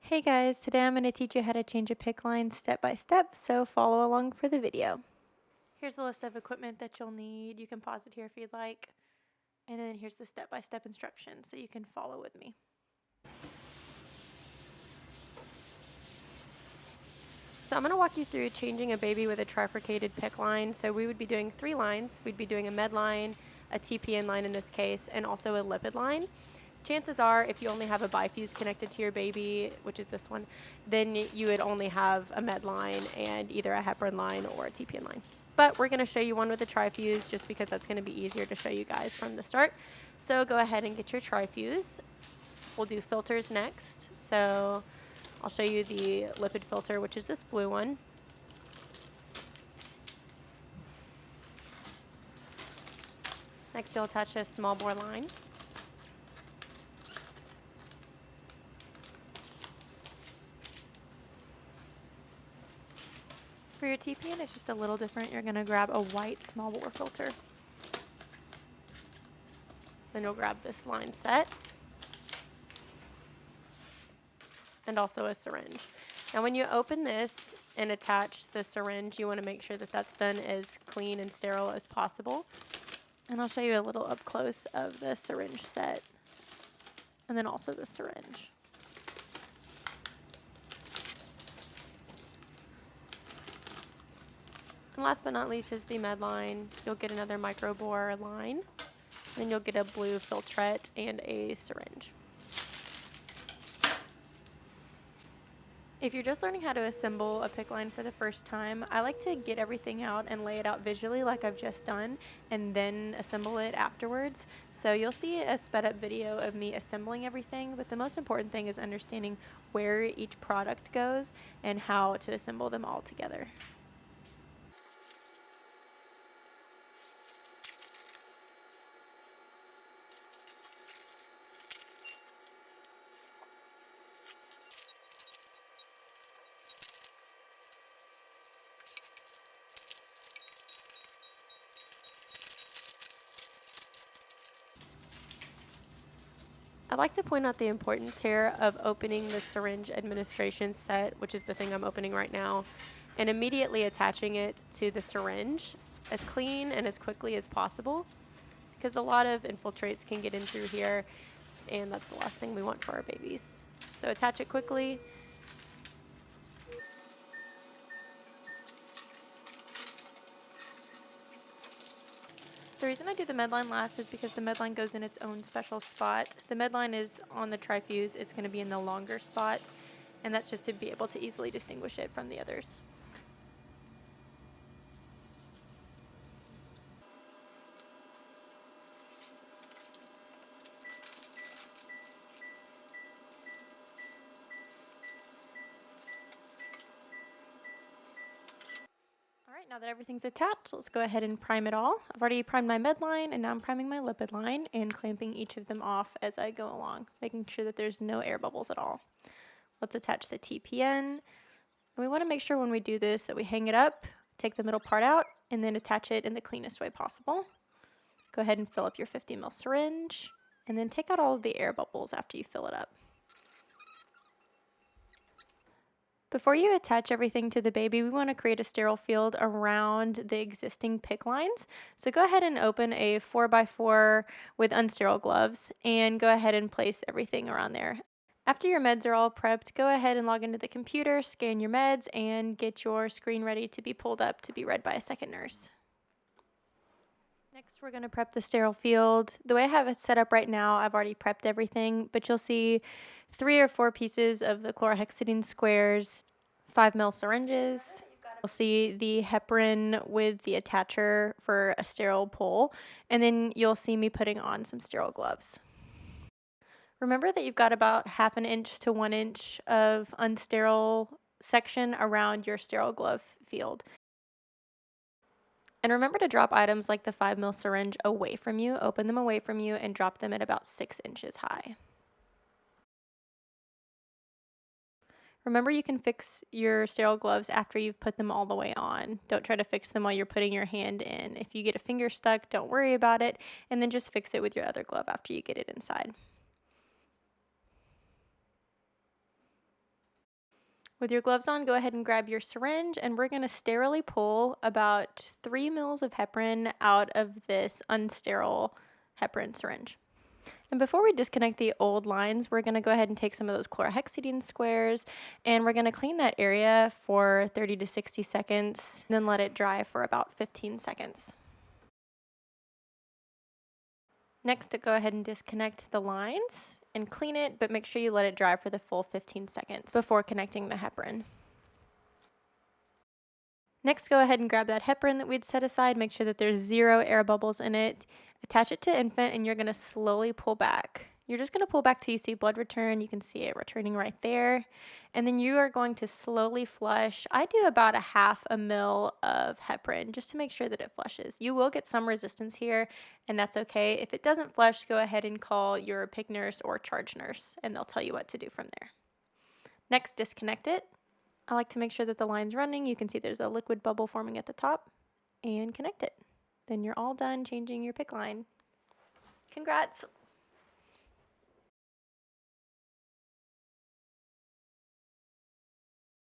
Hey guys, today I'm going to teach you how to change a PICC line step by step, so follow along for the video. Here's the list of equipment that you'll need. You can pause it here if you'd like. And then here's the step-by-step instructions so you can follow with me. So I'm going to walk you through changing a baby with a trifurcated PICC line. So we would be doing 3 lines. We'd be doing a med line, a TPN line in this case, and also a lipid line. Chances are, if you only have a bifuse connected to your baby, which is this one, then you would only have a med line and either a heparin line or a TPN line. But we're going to show you one with a trifuse just because that's going to be easier to show you guys from the start. So go ahead and get your trifuse. We'll do filters next. So I'll show you the lipid filter, which is this blue one. Next, you'll attach a small bore line. For your TPN, it's just a little different. You're going to grab a white small bore filter. Then you'll grab this line set and also a syringe. Now when you open this and attach the syringe, you want to make sure that that's done as clean and sterile as possible. And I'll show you a little up close of the syringe set and then also the syringe. And last but not least is the med line. You'll get another micro bore line. Then you'll get a blue filtrette and a syringe. If you're just learning how to assemble a PICC line for the first time, I like to get everything out and lay it out visually like I've just done and then assemble it afterwards. So you'll see a sped up video of me assembling everything, but the most important thing is understanding where each product goes and how to assemble them all together. I'd like to point out the importance here of opening the syringe administration set, which is the thing I'm opening right now, and immediately attaching it to the syringe as clean and as quickly as possible, because a lot of infiltrates can get in through here, and that's the last thing we want for our babies. So attach it quickly. The reason I do the med line last is because the med line goes in its own special spot. The med line is on the trifuse. It's going to be in the longer spot, and that's just to be able to easily distinguish it from the others. Now that everything's attached, let's go ahead and prime it all. I've already primed my med line, and now I'm priming my lipid line and clamping each of them off as I go along, making sure that there's no air bubbles at all. Let's attach the TPN. And we want to make sure when we do this that we hang it up, take the middle part out, and then attach it in the cleanest way possible. Go ahead and fill up your 50 ml syringe, and then take out all of the air bubbles after you fill it up. Before you attach everything to the baby, we want to create a sterile field around the existing PICC lines. So go ahead and open a 4x4 with unsterile gloves and go ahead and place everything around there. After your meds are all prepped, go ahead and log into the computer, scan your meds, and get your screen ready to be pulled up to be read by a second nurse. Next, we're going to prep the sterile field. The way I have it set up right now, I've already prepped everything, but you'll see 3 or 4 pieces of the chlorhexidine squares, 5 ml syringes. You'll see the heparin with the attacher for a sterile pull, and then you'll see me putting on some sterile gloves. Remember that you've got about 1/2 inch to 1 inch of unsterile section around your sterile glove field. And remember to drop items like the 5 ml syringe away from you, open them away from you, and drop them at about 6 inches high. Remember, you can fix your sterile gloves after you've put them all the way on. Don't try to fix them while you're putting your hand in. If you get a finger stuck, don't worry about it, and then just fix it with your other glove after you get it inside. With your gloves on, go ahead and grab your syringe, and we're going to sterilely pull about 3 mils of heparin out of this unsterile heparin syringe. And before we disconnect the old lines, we're going to go ahead and take some of those chlorhexidine squares, and we're going to clean that area for 30 to 60 seconds, and then let it dry for about 15 seconds. Next, go ahead and disconnect the lines and clean it, but make sure you let it dry for the full 15 seconds before connecting the heparin. Next, go ahead and grab that heparin that we'd set aside. Make sure that there's 0 air bubbles in it. Attach it to infant, and you're going to slowly pull back. You're just going to pull back till you see blood return. You can see it returning right there. And then you are going to slowly flush. I do about a half a mil of heparin just to make sure that it flushes. You will get some resistance here, and that's okay. If it doesn't flush, go ahead and call your PICC nurse or charge nurse, and they'll tell you what to do from there. Next, disconnect it. I like to make sure that the line's running. You can see there's a liquid bubble forming at the top, and connect it. Then you're all done changing your PICC line. Congrats!